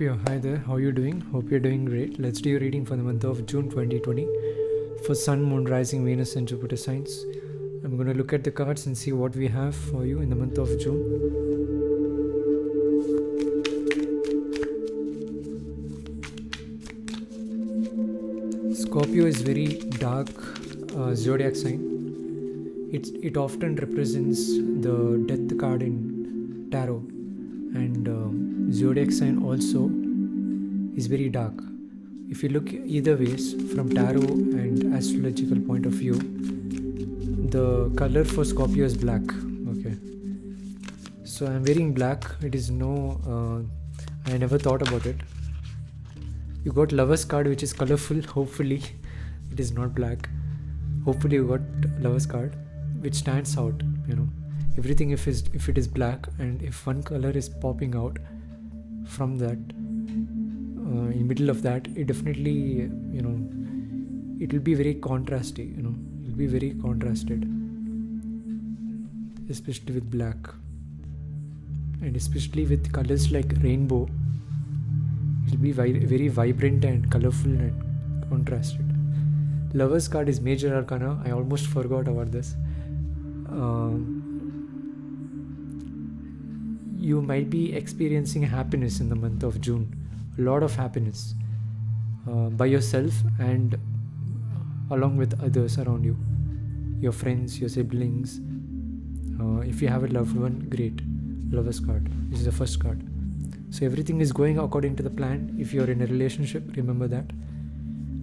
Scorpio, hi there, how are you doing? Hope you're doing great. Let's do your reading for the month of June 2020 for Sun, Moon, Rising, Venus and Jupiter signs. I'm going to look at the cards and see what we have for you in the month of June. Scorpio is very dark zodiac sign. It often represents the death card in tarot, and zodiac sign also is very dark. If you look either ways from tarot and astrological point of view, the color for Scorpio is black. Okay, so I'm wearing black. It is I never thought about it. You got Lover's card, which is colorful. Hopefully it is not black. Hopefully you got Lover's card, which stands out. Everything if it is black, and if one color is popping out from that, in middle of that, it definitely it will be very contrasty. It will be very contrasted, especially with black, and especially with colors like rainbow. It will be very vibrant and colorful and contrasted. Lover's card is major arcana. I almost forgot about this. You might be experiencing happiness in the month of June. A lot of happiness by yourself and along with others around you, your friends, your siblings. If you have a loved one, great. Lover's card. This is the first card. So everything is going according to the plan. If you're in a relationship, remember that,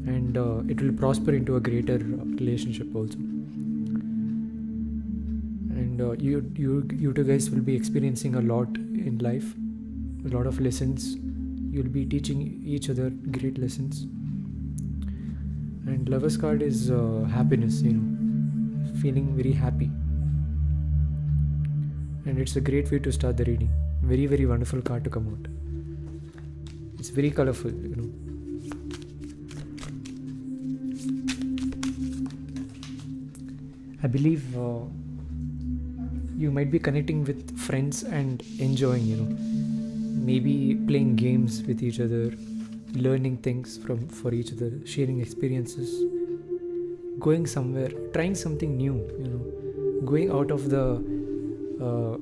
and it will prosper into a greater relationship also. And you two guys will be experiencing a lot in life, a lot of lessons. You'll be teaching each other great lessons. And Lover's card is happiness, feeling very happy. And it's a great way to start the reading. Very, very wonderful card to come out. It's very colorful, I believe you might be connecting with friends and enjoying, maybe playing games with each other, learning things for each other, sharing experiences, going somewhere, trying something new, going out of the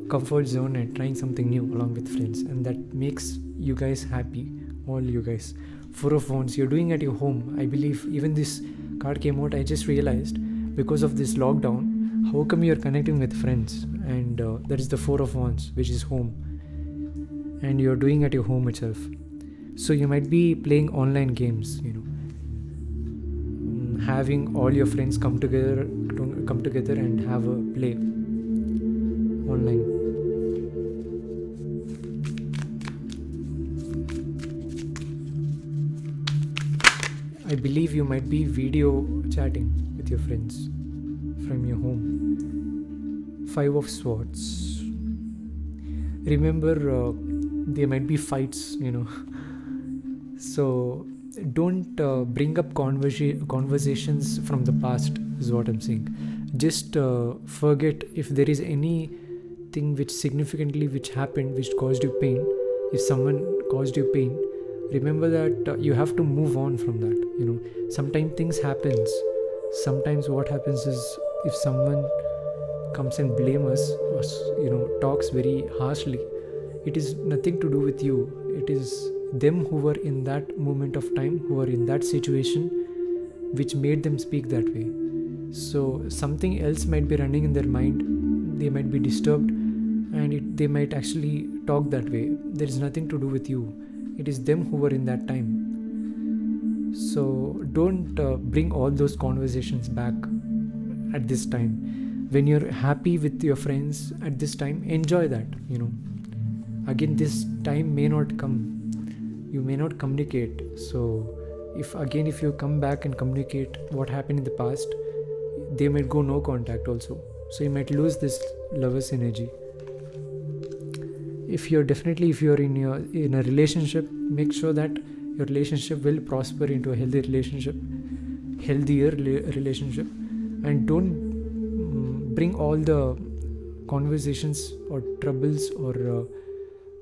comfort zone and trying something new along with friends, and that makes you guys happy, all you guys. Four of Wands, you're doing at your home. I believe even this card came out, I just realized, because of this lockdown, how come you're connecting with friends, and that is the Four of Wands, which is home, and you're doing at your home itself. So you might be playing online games, having all your friends come together and have a play online. I believe you might be video chatting with your friends from your home. Five of Swords. Remember, there might be fights, So don't bring up conversations from the past, is what I'm saying. Just forget if there is anything which happened, which caused you pain. If someone caused you pain, remember that you have to move on from that. Sometimes things happens. Sometimes what happens is, if someone comes and blames us, or talks very harshly, it is nothing to do with you. It is them who were in that moment of time, who were in that situation, which made them speak that way. So something else might be running in their mind. They might be disturbed, and they might actually talk that way. There is nothing to do with you. It is them who were in that time. So don't bring all those conversations back at this time. When you're happy with your friends at this time, enjoy that. Again, this time may not come. You may not communicate. So if you come back and communicate what happened in the past, they might go no contact also. So you might lose this lover's energy. If you're in a relationship, make sure that your relationship will prosper into a healthier relationship, and don't bring all the conversations or troubles or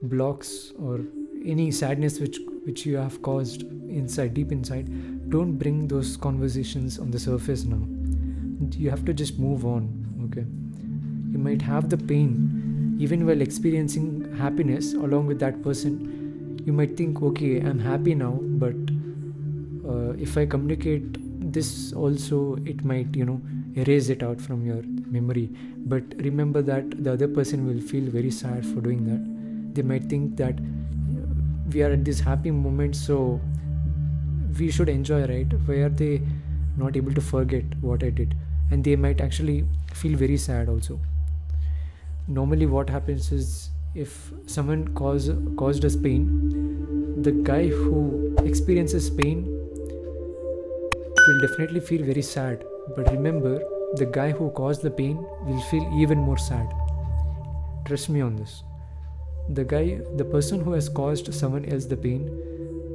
blocks or any sadness which you have caused inside, deep inside, don't bring those conversations on the surface now. You have to just move on. Okay, you might have the pain even while experiencing happiness along with that person. You might think, okay, I'm happy now, but if I communicate this also, it might erase it out from your memory. But remember that the other person will feel very sad for doing that. They might think that we are at this happy moment, so we should enjoy, right? Why are they not able to forget what I did? And they might actually feel very sad also. Normally what happens is, if someone caused us pain, the guy who experiences pain will definitely feel very sad. But remember, the guy who caused the pain will feel even more sad. Trust me on this. The person who has caused someone else the pain,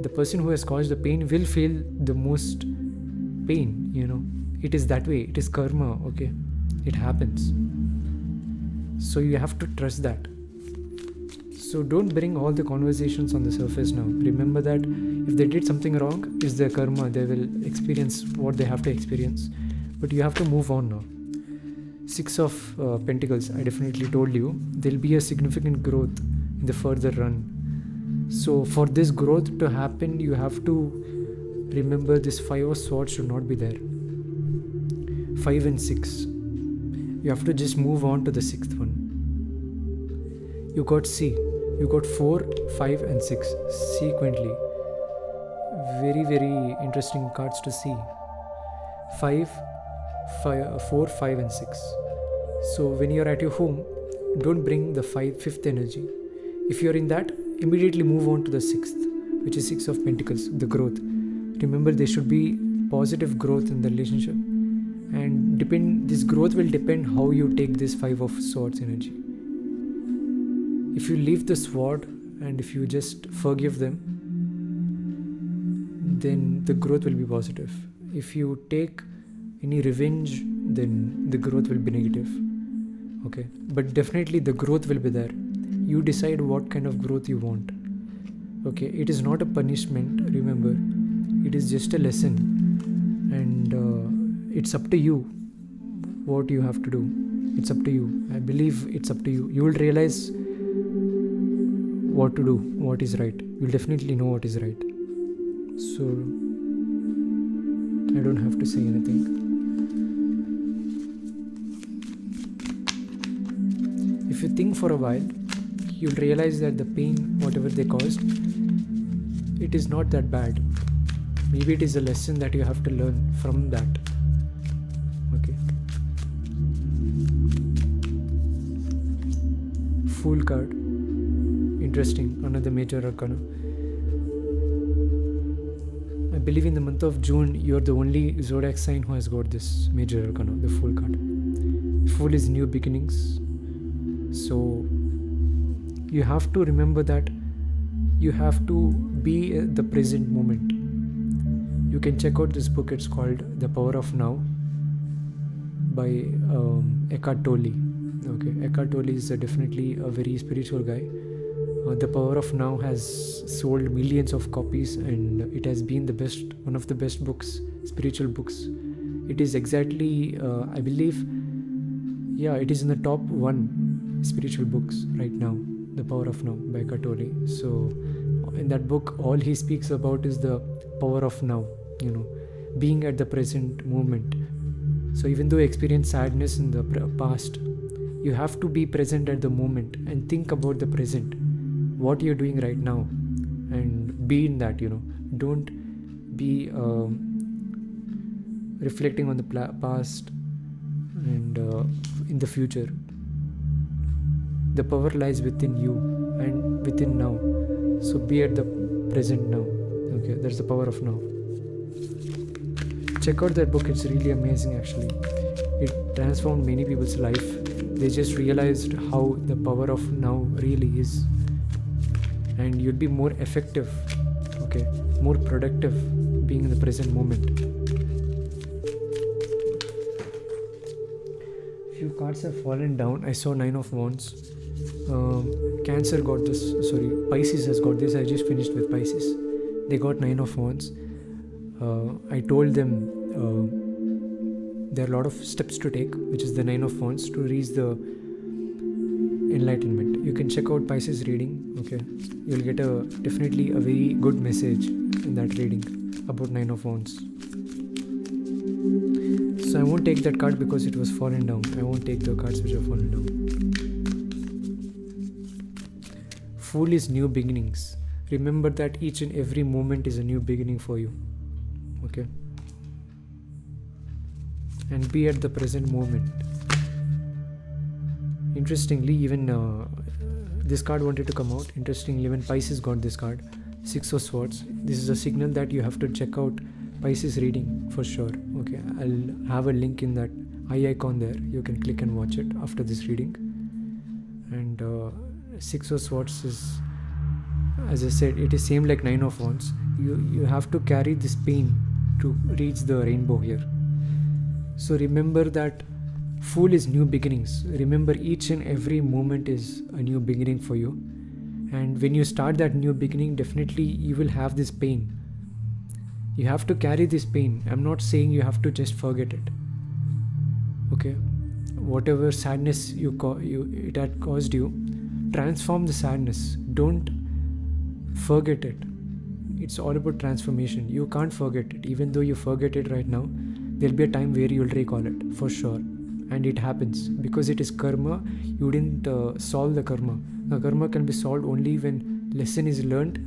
the person who has caused the pain will feel the most pain. It is that way. It is karma. Okay, it happens. So you have to trust that. So don't bring all the conversations on the surface now. Remember that if they did something wrong, it's their karma. They will experience what they have to experience. But you have to move on now. 6 of Pentacles, I definitely told you, there'll be a significant growth in the further run. So for this growth to happen, you have to remember this 5 of Swords should not be there. 5 and 6. You have to just move on to the 6th one. You got C. You got 4, 5 and 6 sequentially. Very, very interesting cards to see. 4, 5 and 6. So when you're at your home, don't bring the 5th energy. If you're in that, immediately move on to the 6th, which is 6 of Pentacles, the growth. Remember, there should be positive growth in the relationship, and this growth will depend how you take this 5 of Swords energy. If you leave the sword and if you just forgive them, then the growth will be positive. If you take any revenge, then the growth will be negative. Okay, but definitely the growth will be there. You decide what kind of growth you want. Okay, it is not a punishment. Remember, it is just a lesson, and it's up to you what you have to do. It's up to you. I believe it's up to you. You will realize what to do, what is right. You'll definitely know what is right. So I don't have to say anything. If you think for a while, you'll realize that the pain, whatever they caused, it is not that bad. Maybe it is a lesson that you have to learn from that. Okay. Fool card. Interesting. Another major arcana. I believe in the month of June, you're the only zodiac sign who has got this major arcana, the Fool card. Fool is new beginnings. So you have to remember that you have to be at the present moment. You can check out this book. It's called The Power of Now by Eckhart Tolle. Okay, Eckhart Tolle is definitely a very spiritual guy. The Power of Now has sold millions of copies, and it has been one of the best books, spiritual books. It is exactly, I believe, it is in the top 1 spiritual books right now. The Power of Now by Eckhart Tolle. So in that book, all he speaks about is the power of now, being at the present moment. So even though you experience sadness in the past, you have to be present at the moment and think about the present, what you're doing right now, and be in that. Don't be reflecting on the past and in the future. The power lies within you and within now. So be at the present now. Okay, that's the power of now. Check out that book. It's really amazing actually. It transformed many people's life. They just realized how the power of now really is. And you'll be more effective, okay, more productive being in the present moment. Few cards have fallen down. I saw 9 of Wands. Cancer got this, Pisces has got this. I just finished with Pisces. They got 9 of Wands. I told them there are a lot of steps to take, which is the 9 of Wands, to reach the enlightenment. You can check out Pisces reading. Okay, you'll get definitely a very good message in that reading about 9 of Wands. So I won't take that card because it was fallen down. I won't take the cards which are fallen down. Fool is new beginnings. Remember that each and every moment is a new beginning for you. Okay? And be at the present moment. Interestingly, even this card wanted to come out. Interestingly, even Pisces got this card. 6 of Swords. This is a signal that you have to check out Pisces reading for sure. Okay, I'll have a link in that eye icon there. You can click and watch it after this reading. And 6 of Swords is, as I said, it is same like 9 of Wands. You have to carry this pain to reach the rainbow here. So remember that Fool is new beginnings. Remember each and every moment is a new beginning for you. And when you start that new beginning, definitely you will have this pain. You have to carry this pain. I'm not saying you have to just forget it. Okay? Whatever sadness it had caused you, transform the sadness. Don't forget it. It's all about transformation. You can't forget it. Even though you forget it right now, there'll be a time where you'll recall it, for sure. And it happens. Because it is karma, you didn't solve the karma. The karma can be solved only when lesson is learned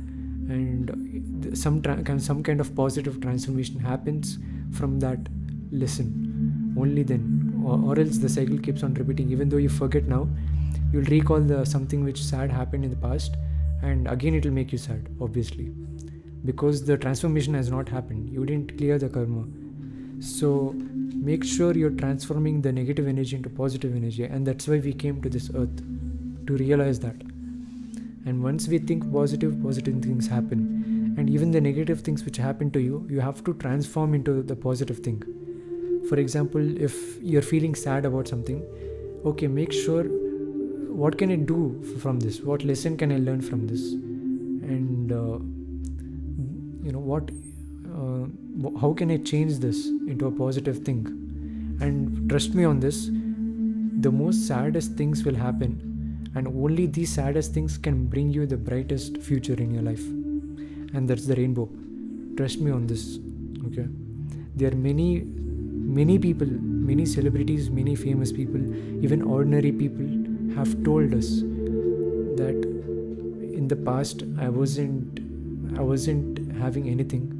and some kind of positive transformation happens from that lesson. Only then. Or else the cycle keeps on repeating. Even though you forget now, you'll recall something which sad happened in the past, and again it will make you sad, obviously. Because the transformation has not happened. You didn't clear the karma. So make sure you're transforming the negative energy into positive energy, and that's why we came to this earth, to realize that. And once we think positive things happen. And even the negative things which happen to you, you have to transform into the positive thing. For example, if you're feeling sad about something, okay, make sure, what can I do from this? What lesson can I learn from this? And how can I change this into a positive thing? And trust me on this, the most saddest things will happen, and only these saddest things can bring you the brightest future in your life. And that's the rainbow. Trust me on this. Okay? There are many people, many celebrities, many famous people, even ordinary people have told us that in the past I wasn't having anything,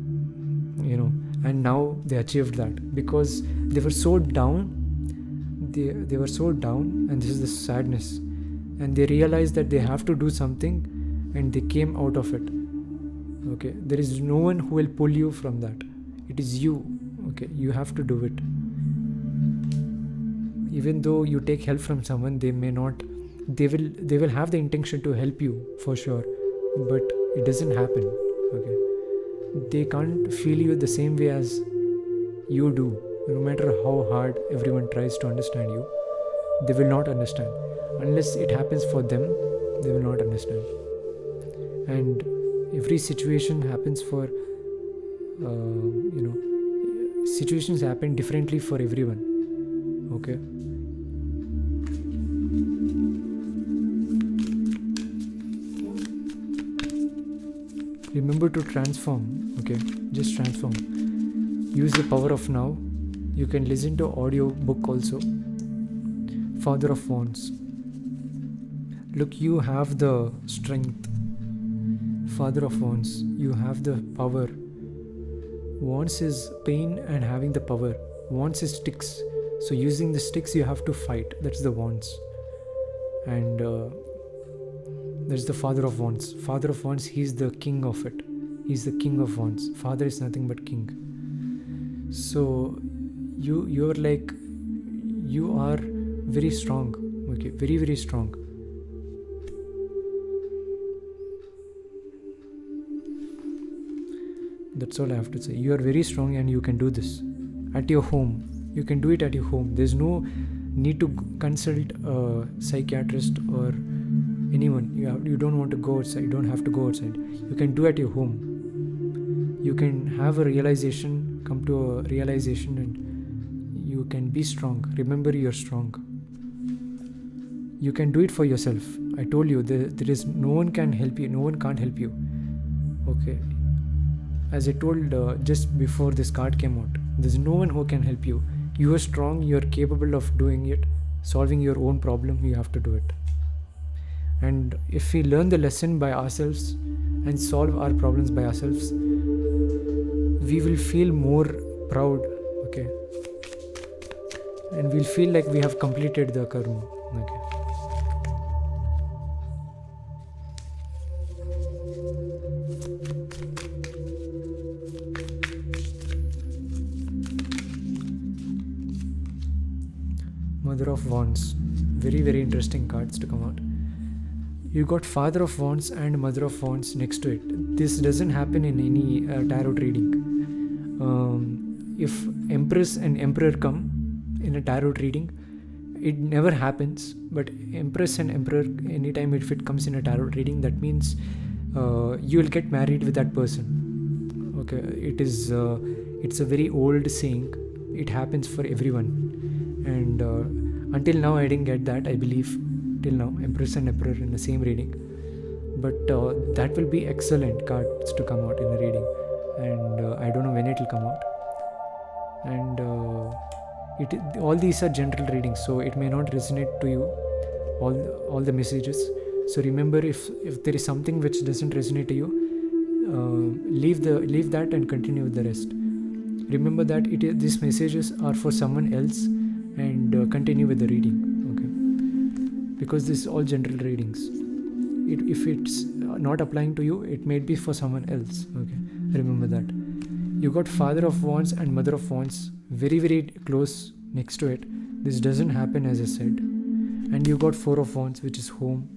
and now they achieved that because they were so down. They were so down, and this is the sadness. And they realized that they have to do something, and they came out of it. Okay, there is no one who will pull you from that. It is you. Okay, you have to do it. Even though you take help from someone, they may not. They will have the intention to help you for sure, but it doesn't happen. Okay, they can't feel you the same way as you do. No matter how hard everyone tries to understand you, they will not understand. Unless it happens for them, they will not understand. And every situation happens for, situations happen differently for everyone. Okay? Remember to transform. Okay? Just transform. Use the power of now. You can listen to audio book also. Father of Wands. Look, you have the strength. Father of Wands, you have the power. Wands is pain and having the power. Wands is sticks. So using the sticks you have to fight. That's the Wands. And that's the Father of Wands. Father of Wands, he's the king of it. He's the king of Wands. Father is nothing but king. So you are very strong. Okay, very, very strong. That's all I have to say. You are very strong and you can do this at your home. You can do it at your home. There's no need to consult a psychiatrist or anyone. You don't want to go outside, you don't have to go outside. You can do at your home. You can have a realization, come to a realization, and you can be strong. Remember, you're strong. You can do it for yourself. I told you, there is no one can help you, no one can't help you. Okay, as I told just before this card came out, there's no one who can help you. You are strong, you're capable of doing it, solving your own problem. You have to do it. And if we learn the lesson by ourselves and solve our problems by ourselves, we will feel more proud, okay, and we'll feel like we have completed the karma, okay. Mother of Wands, very, very interesting cards to come out. You got Father of Wands and Mother of Wands next to it. This doesn't happen in any tarot reading. If Empress and Emperor come in a tarot reading, it never happens. But Empress and Emperor, anytime if it comes in a tarot reading, that means you will get married with that person. Okay, it's a very old saying. It happens for everyone, and until now I didn't get that. I believe till now Empress and Emperor in the same reading, but that will be excellent cards to come out in the reading, and I don't know when it will come out. And all these are general readings, so it may not resonate to you, all the messages. So remember, if there is something which doesn't resonate to you, leave that and continue with the rest. Remember that these messages are for someone else, and continue with the reading, okay? Because this is all general readings. If it's not applying to you, it may be for someone else, okay? Remember that. You got Father of Wands and Mother of Wands very, very close next to it. This doesn't happen, as I said. And you got Four of Wands, which is home.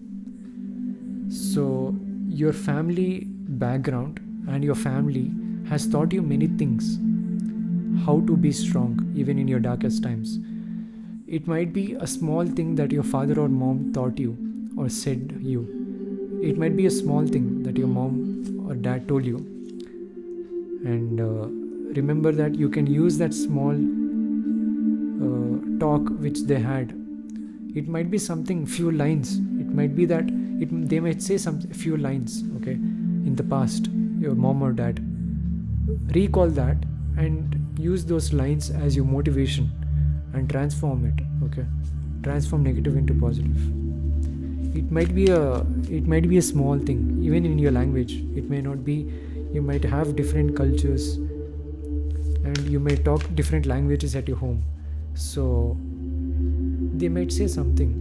So your family background and your family has taught you many things, how to be strong even in your darkest times. It might be a small thing that your father or mom taught you or said you. It might be a small thing that your mom or dad told you. And remember that you can use that small talk which they had. It might be something, few lines. It might be that they might say few lines, okay, in the past, your mom or dad. Recall that and use those lines as your motivation and transform it, okay? Transform negative into positive. It might be a small thing, even in your language. It may not be. You might have different cultures, and you may talk different languages at your home. So they might say something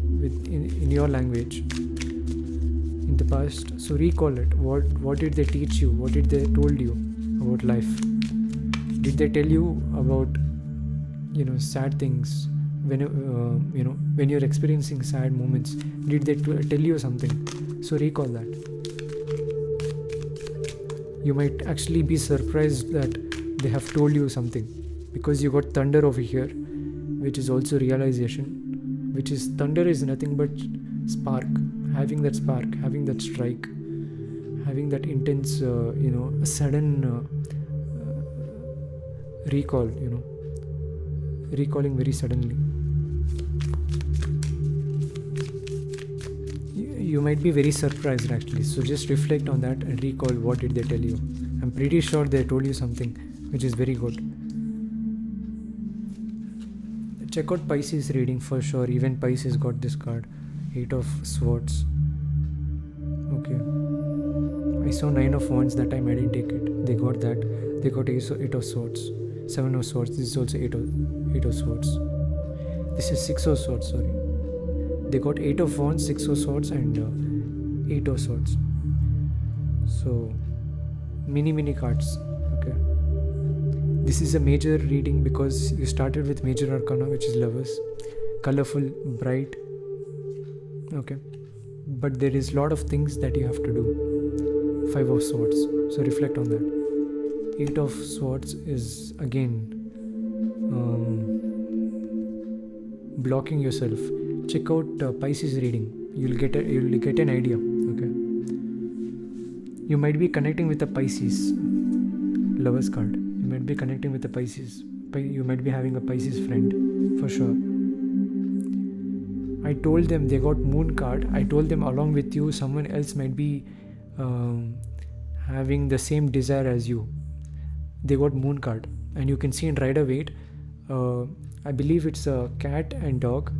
in your language in the past. So recall it. What did they teach you? What did they told you about life? Did they tell you about sad things when you're experiencing sad moments? Did they tell you something? So recall that. You might actually be surprised that they have told you something, because you got Thunder over here, which is also realization, which is thunder is nothing but spark, having that strike, having that intense a sudden recall, recalling very suddenly. You might be very surprised actually, so just reflect on that and recall what did they tell you. I'm pretty sure they told you something which is very good. Check out Pisces reading for sure. Even Pisces got this card, 8 of Swords. Okay, I saw 9 of Wands that time. I didn't take it. They got that. They got 8 of Swords, 7 of Swords. This is also 8 of Swords. This is 6 of Swords, sorry. They got 8 of Wands, 6 of Swords, and 8 of Swords. So many cards. Okay, this is a major reading because you started with major arcana, which is Lovers, colorful, bright. Okay, but there is a lot of things that you have to do. 5 of Swords, so reflect on that. 8 of Swords is again blocking yourself. Check out Pisces reading. You'll get an idea. Okay, you might be connecting with a Pisces, Lovers card. You might be connecting with a Pisces. You might be having a Pisces friend, for sure. I told them they got Moon card. I told them along with you, someone else might be having the same desire as you. They got Moon card, and you can see in Rider-Waite. I believe it's a cat and dog.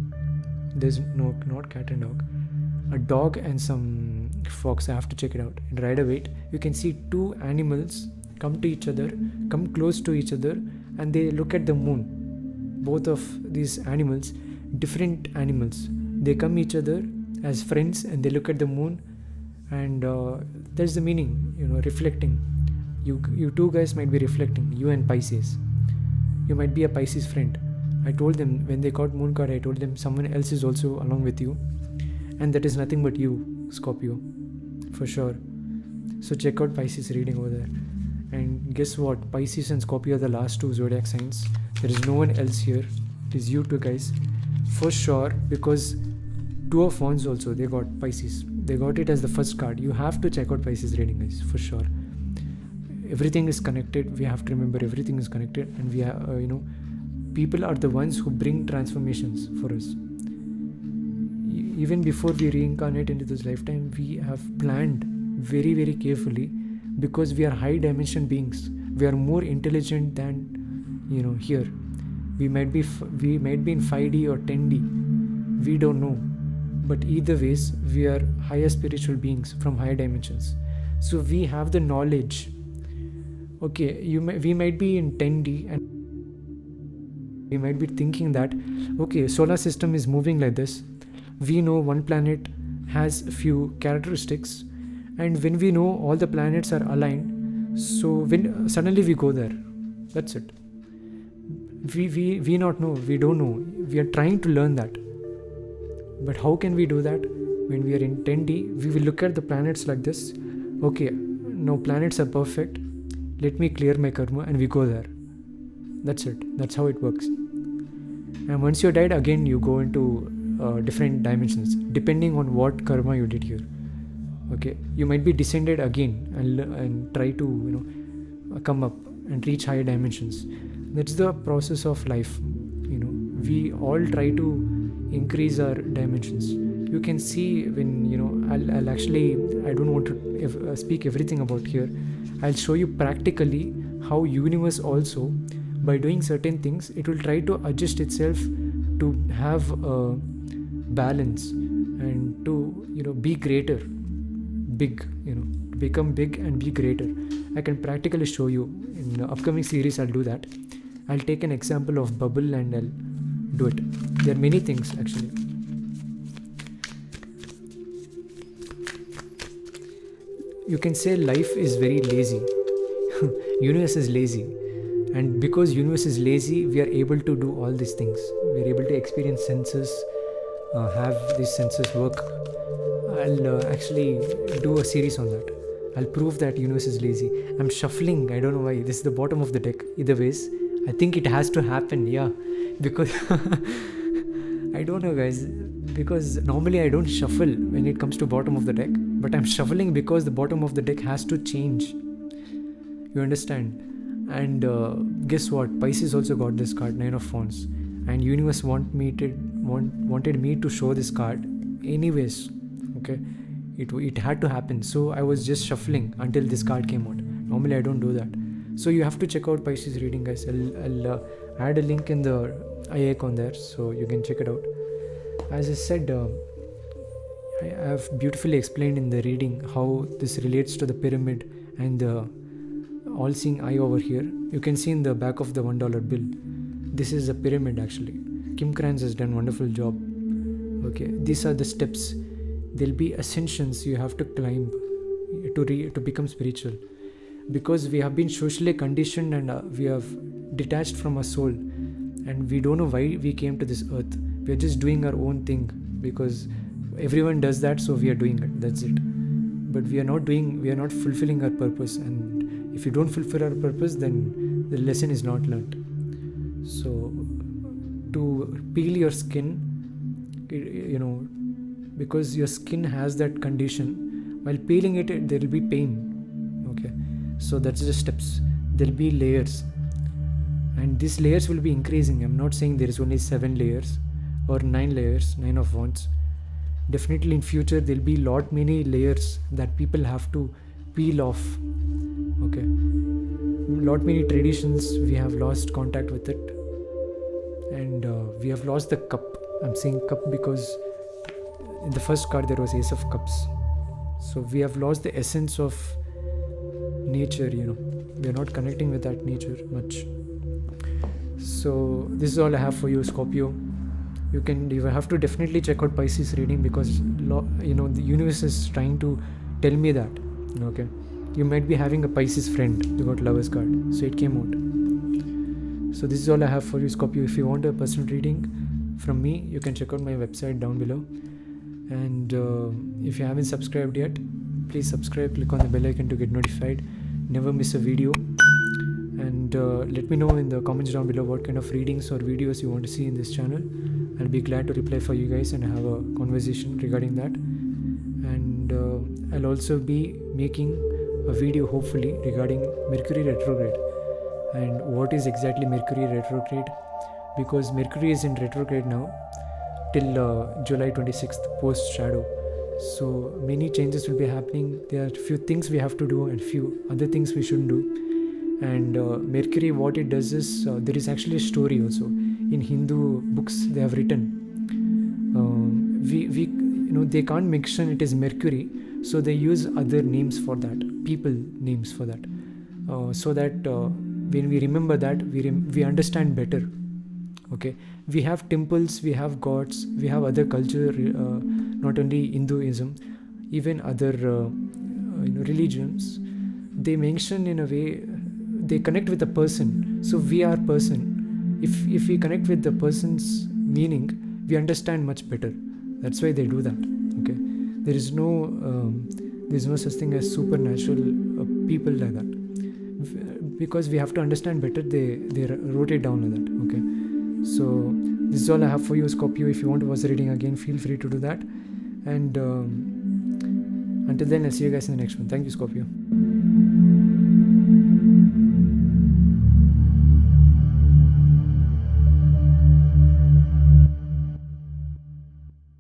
There's not cat and dog. A dog and some fox. I have to check it out. In Rider-Waite, you can see two animals come close to each other, and they look at the moon. Both of these animals, different animals, they come each other as friends, and they look at the moon, and there's the meaning, reflecting. You two guys might be reflecting, you and Pisces. You might be a Pisces friend. I told them when they got Moon card, I told them someone else is also along with you, and that is nothing but you, Scorpio, for sure. So check out Pisces reading over there. And guess what? Pisces and Scorpio are the last two zodiac signs. There is no one else here. It is you two guys, for sure, because Two of Wands also, they got Pisces. They got it as the first card. You have to check out Pisces reading, guys, for sure. Everything is connected. We have to remember everything is connected, and we have, people are the ones who bring transformations for us. Even before we reincarnate into this lifetime, we have planned very, very carefully, because we are high dimension beings. We are more intelligent than, here. We might be in 5D or 10D. We don't know. But either ways, we are higher spiritual beings from higher dimensions. So we have the knowledge. Okay, we might be in 10D, and we might be thinking that, okay, solar system is moving like this. We know one planet has a few characteristics, and when we know all the planets are aligned, so when suddenly we go there, that's it. We not know, we don't know. We are trying to learn that. But how can we do that? When we are in 10D, we will look at the planets like this. Okay, now planets are perfect. Let me clear my karma, and we go there. That's it. That's how it works. And once you're dead, again you go into different dimensions, depending on what karma you did here. Okay, you might be descended again and try to come up and reach higher dimensions. That's the process of life. We all try to increase our dimensions. You can see when I'll actually, I don't want to speak everything about here. I'll show you practically how universe also, by doing certain things, it will try to adjust itself to have a balance and to be greater, big, become big and be greater. I can practically show you in the upcoming series. I'll do that. I'll take an example of bubble and I'll do it. There are many things actually. You can say life is very lazy. Universe is lazy, and because universe is lazy, we are able to do all these things. We are able to experience senses, have these senses work. I'll actually do a series on that. I'll prove that universe is lazy. I'm shuffling, I don't know why. This is the bottom of the deck. Either ways, I think it has to happen, yeah, because I don't know, guys, because normally I don't shuffle when it comes to bottom of the deck, but I'm shuffling because the bottom of the deck has to change. You understand? And guess what? Pisces also got this card, 9 of Wands, and universe wanted me to show this card anyways. Okay, it had to happen. So I was just shuffling until this card came out. Normally I don't do that. So you have to check out Pisces reading, guys. I'll add a link in the eye icon there, so you can check it out. As I said, I have beautifully explained in the reading how this relates to the pyramid and the all-seeing eye over here. You can see in the back of the $1 bill. This is a pyramid actually. Krans has done a wonderful job. Okay, these are the steps. There'll be ascensions you have to climb to become spiritual, because we have been socially conditioned and we have detached from our soul, and we don't know why we came to this earth. We are just doing our own thing because everyone does that, so we are doing it. That's it. But we are not fulfilling our purpose, and if you don't fulfill our purpose, then the lesson is not learned. So to peel your skin, because your skin has that condition. While peeling it, there will be pain. Okay, so that's the steps. There will be layers, and these layers will be increasing. I'm not saying there is only 7 layers or 9 layers, 9 of wands. Definitely in future there'll be lot many layers that people have to peel off. Okay, lot many traditions we have lost contact with it, and we have lost the cup. I'm saying cup because in the first card there was Ace of Cups, so we have lost the essence of nature. We are not connecting with that nature much. So this is all I have for you, Scorpio. You have to definitely check out Pisces reading, because the universe is trying to tell me that. Okay, you might be having a Pisces friend. You got Lover's card, so it came out. So this is all I have for you, Scorpio. If you want a personal reading from me, you can check out my website down below. And if you haven't subscribed yet, please subscribe. Click on the bell icon to get notified. Never miss a video. And let me know in the comments down below what kind of readings or videos you want to see in this channel. I'll be glad to reply for you guys and have a conversation regarding that. And I'll also be making a video hopefully regarding Mercury retrograde and what is exactly Mercury retrograde, because Mercury is in retrograde now till July 26th post shadow. So many changes will be happening. There are few things we have to do and few other things we shouldn't do. And Mercury, what it does is there is actually a story also in Hindu books they have written. They can't mention it is Mercury, so they use other names for that, people names for that, so that when we remember that, we understand better. Okay, we have temples, we have gods, we have other culture, not only Hinduism, even other religions. They mention in a way, they connect with the person. So we are person. If we connect with the person's meaning, we understand much better. That's why they do that. Okay, there is no such thing as supernatural people like that, because we have to understand better. They wrote it down like that. Okay, so this is all I have for you, Scorpio. If you want to watch the reading again, feel free to do that. And until then, I'll see you guys in the next one. Thank you, Scorpio.